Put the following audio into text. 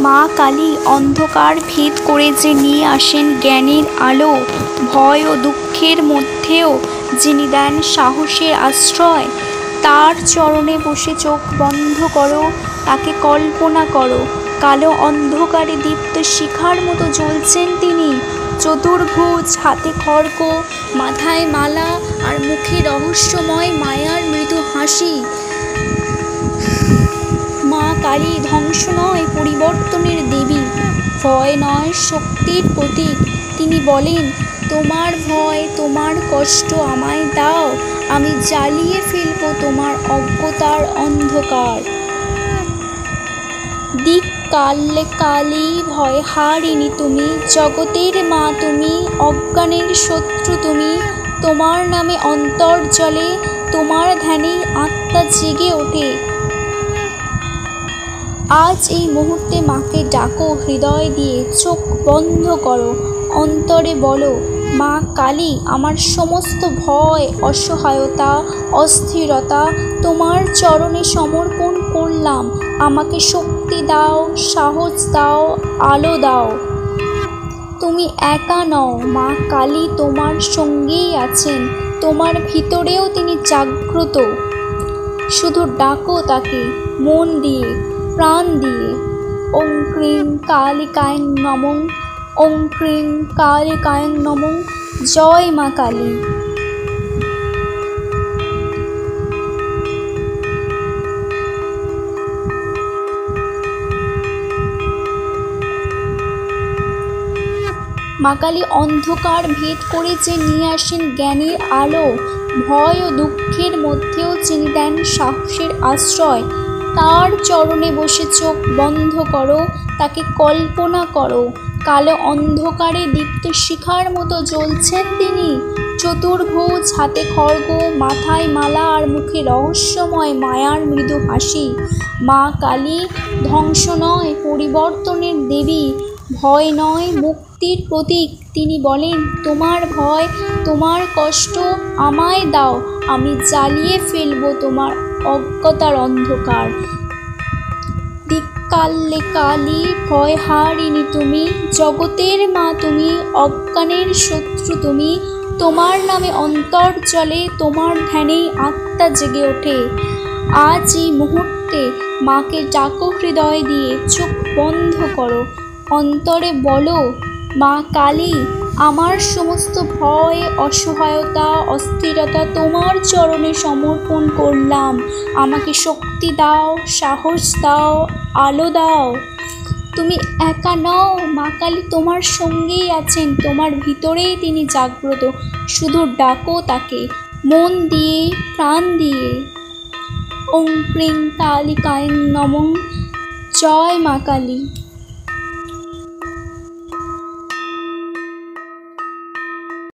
মা কালী অন্ধকার ভেদ করে যে নিয়ে আসেন জ্ঞানের আলো, ভয় ও দুঃখের মধ্যেও যিনি দেন সাহসের আশ্রয়, তার চরণে বসে চোখ বন্ধ করো, তাকে কল্পনা করো। কালো অন্ধকারে দীপ্ত শিখার মতো জ্বলছেন তিনি। চতুর্ভুজ, হাতে খড়গ, মাথায় মালা আর মুখে রহস্যময় মায়ার মৃদু হাসি। মা কালী ধ্বংস নয়, পরিবর্তনের দেবী, ভয় নয়, শক্তির প্রতীক। তিনি বলেন, তোমার ভয়, তোমার কষ্ট আমায় দাও, আমি জ্বালিয়ে ফেলব তোমার অজ্ঞতার অন্ধকার। দিক কালে কালী, ভয় হারিনি তুমি, জগতের মা তুমি, অজ্ঞানের শত্রু তুমি। তোমার নামে অন্তর্জলে, তোমার ধ্যানে আত্মা জেগে ওঠে। আজ এই মুহূর্তে মাকে ডাকো হৃদয় দিয়ে, চোখ বন্ধ করো, অন্তরে বলো, মা কালী, আমার সমস্ত ভয়, অসহায়তা, অস্থিরতা তোমার চরণে সমর্পণ করলাম। আমাকে শক্তি দাও, সাহস দাও, আলো দাও। তুমি একা নও, মা কালী তোমার সঙ্গেই আছেন, তোমার ভিতরেও তিনি জাগ্রত। শুধু ডাকো তাকে মন দিয়ে, প্রাণ দিয়ে। ওং ক্রিং কালিকায় নমঃ, ওং ক্রিং কালিকায় নমঃ। জয় মা কালী। মা কালী অন্ধকার ভেদ করে যে নিয়ে আসেন জ্ঞানের আলো, ভয় ও দুঃখের মধ্যেও যিনি দেন সাহসের আশ্রয়, তার চরণে বসে চোখ বন্ধ করো, তাকে কল্পনা করো। কালো অন্ধকারে দীপ্ত শিখার মতো জ্বলছেন তিনি। চতুর্ভুজ, হাতে খড়গ, মাথায় মালা আর মুখে রহস্যময় মায়ার মৃদু হাসি। মা কালী ধ্বংস নয়, পরিবর্তনের দেবী, ভয় নয়, মুক্তির প্রতীক। তিনি বলেন, তোমার ভয়, তোমার কষ্ট আমায় দাও, আমি জ্বালিয়ে ফেলব তোমার অজ্ঞতার অন্ধকার। দিককালে কালী, ভয় হারিনি তুমি, জগতের মা তুমি, অজ্ঞানের শত্রু তুমি। তোমার নামে অন্তর্জলে, তোমার ধ্যানেই আত্মা জেগে ওঠে। আজ এই মুহূর্তে মাকে ডাকো হৃদয় দিয়ে, চোখ বন্ধ করো, অন্তরে বলো, মা কালী, আমার সমস্ত ভয়, অসহায়তা, অস্থিরতা তোমার চরণে সমর্পণ করলাম। আমাকে শক্তি দাও, সাহস দাও, আলো দাও। তুমি একা নও, মা কালী তোমার সঙ্গেই আছেন, তোমার ভিতরেই তিনি জাগ্রত। শুধু ডাকো তাকে মন দিয়ে, প্রাণ দিয়ে। ওং ক্রিং কালিকায় নমঃ। জয় মা কালী।